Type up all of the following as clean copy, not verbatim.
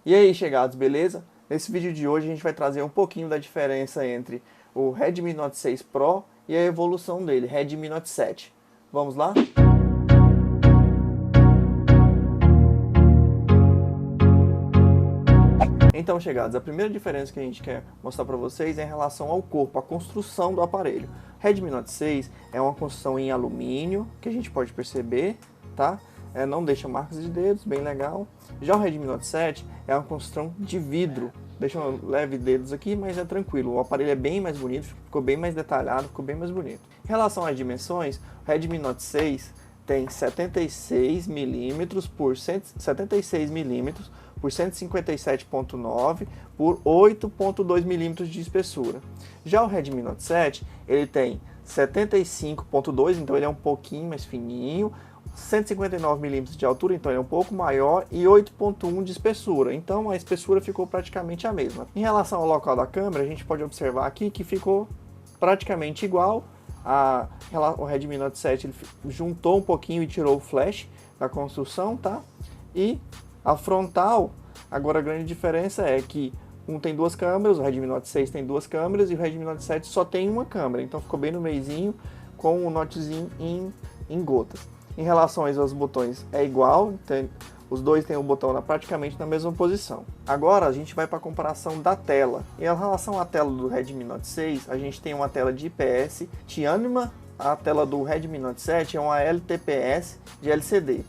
E aí, chegados, beleza? Nesse vídeo de hoje a gente vai trazer um pouquinho da diferença entre o Redmi Note 6 Pro e a evolução dele, Redmi Note 7. Vamos lá? Então, chegados, a primeira diferença que a gente quer mostrar para vocês é em relação ao corpo, a construção do aparelho. Redmi Note 6 é uma construção em alumínio, que a gente pode perceber, tá? Não deixa marcas de dedos, bem legal. Já o Redmi Note 7 é uma construção de vidro, deixa leve dedos aqui, mas é tranquilo. O aparelho é bem mais bonito, ficou bem mais detalhado, ficou bem mais bonito. Em relação às dimensões, o Redmi Note 6 tem 76 mm por 157.9 por 8.2 mm de espessura. Já o Redmi Note 7, ele tem 75.2, então ele é um pouquinho mais fininho, 159 mm de altura, então ele é um pouco maior, e 8.1 de espessura, então a espessura ficou praticamente a mesma. Em relação ao local da câmera, a gente pode observar aqui que ficou praticamente igual. O Redmi Note 7 ele juntou um pouquinho e tirou o flash da construção, tá? E a frontal, agora a grande diferença é que um tem duas câmeras, o Redmi Note 6 tem duas câmeras e o Redmi Note 7 só tem uma câmera, então ficou bem no meizinho com o Notezinho em gotas. Em relação aos botões é igual, os dois têm o botão praticamente na mesma posição. Agora a gente vai para a comparação da tela. Em relação à tela do Redmi Note 6, a gente tem uma tela de IPS Tianma, a tela do Redmi Note 7 é uma LTPS de LCD.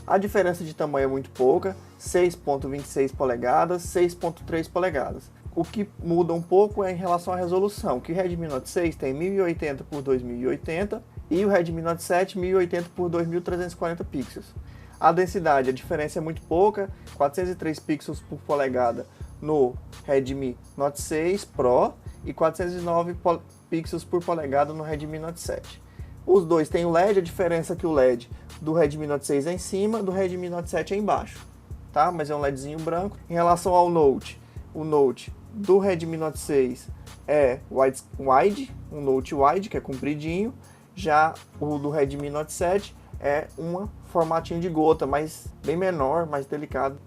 A diferença de tamanho é muito pouca, 6.26 polegadas, 6.3 polegadas. O que muda um pouco é em relação à resolução, que o Redmi Note 6 tem 1080 por 2080 e o Redmi Note 7 1080 por 2340 pixels. A densidade, a diferença é muito pouca, 403 pixels por polegada no Redmi Note 6 Pro e 409 pixels por polegada no Redmi Note 7. Os dois têm o LED, a diferença é que o LED do Redmi Note 6 é em cima, do Redmi Note 7 é embaixo, tá? Mas é um LEDzinho branco. Em relação ao Note, o Note do Redmi Note 6 é um Note Wide, que é compridinho, já o do Redmi Note 7 é um formatinho de gota, mas bem menor, mais delicado.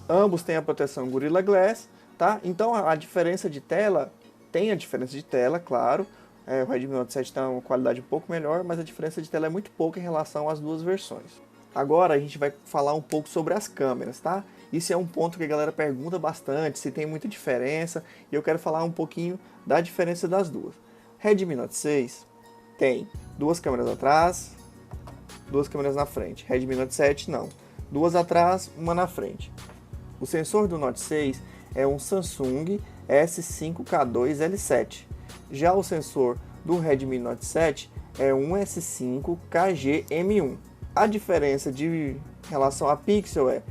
Ambos têm a proteção Gorilla Glass, tá? Então a diferença de tela, tem a diferença de tela, claro. O Redmi Note 7 tem uma qualidade um pouco melhor, mas a diferença de tela é muito pouca em relação às duas versões. Agora a gente vai falar um pouco sobre as câmeras, tá? Isso é um ponto que a galera pergunta bastante, se tem muita diferença, e eu quero falar um pouquinho da diferença das duas. Redmi Note 6 tem duas câmeras atrás, duas câmeras na frente. Redmi Note 7 não. Duas atrás, uma na frente. O sensor do Note 6 é um Samsung S5K2L7. Já o sensor do Redmi Note 7 é um S5KG-M1. A diferença de relação a pixel é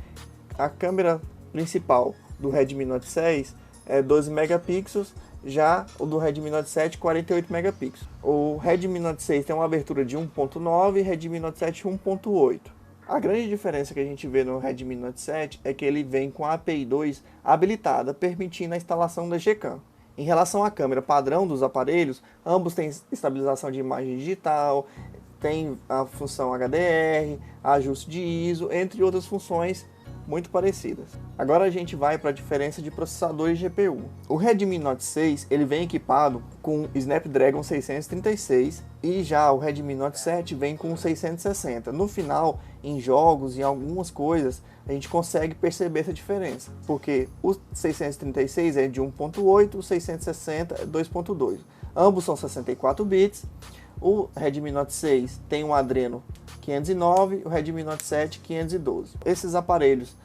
a câmera principal do Redmi Note 6 é 12 megapixels, já o do Redmi Note 7 48 megapixels. O Redmi Note 6 tem uma abertura de 1.9 e Redmi Note 7 1.8. A grande diferença que a gente vê no Redmi Note 7 é que ele vem com a API 2 habilitada, permitindo a instalação da Gcam. Em relação à câmera padrão dos aparelhos, ambos têm estabilização de imagem digital, tem a função HDR, ajuste de ISO, entre outras funções muito parecidas. Agora a gente vai para a diferença de processador e GPU. O Redmi Note 6 ele vem equipado com Snapdragon 636 e já o Redmi Note 7 vem com 660. No final, em jogos e algumas coisas, a gente consegue perceber essa diferença, porque o 636 é de 1.8, o 660 é 2.2. Ambos são 64 bits. O Redmi Note 6 tem um Adreno 509, o Redmi Note 7 512. Esses aparelhos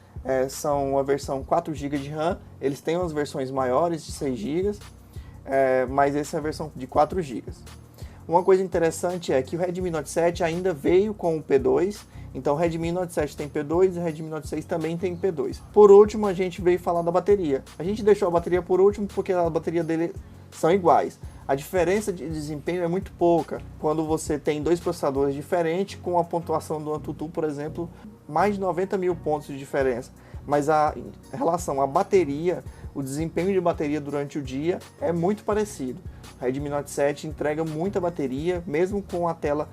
são a versão 4 GB de RAM, eles têm umas versões maiores de 6 GB, mas essa é a versão de 4 GB. Uma coisa interessante é que o Redmi Note 7 ainda veio com o P2, então o Redmi Note 7 tem P2 e o Redmi Note 6 também tem P2. Por último, a gente veio falar da bateria. A gente deixou a bateria por último porque a bateria dele são iguais. A diferença de desempenho é muito pouca quando você tem dois processadores diferentes com a pontuação do AnTuTu, por exemplo, mais de 90 mil pontos de diferença. Mas em relação à bateria, o desempenho de bateria durante o dia é muito parecido. O Redmi Note 7 entrega muita bateria, mesmo com a tela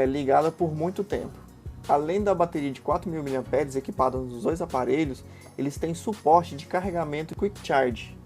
ligada por muito tempo. Além da bateria de 4.000 mAh equipada nos dois aparelhos, eles têm suporte de carregamento Quick Charge.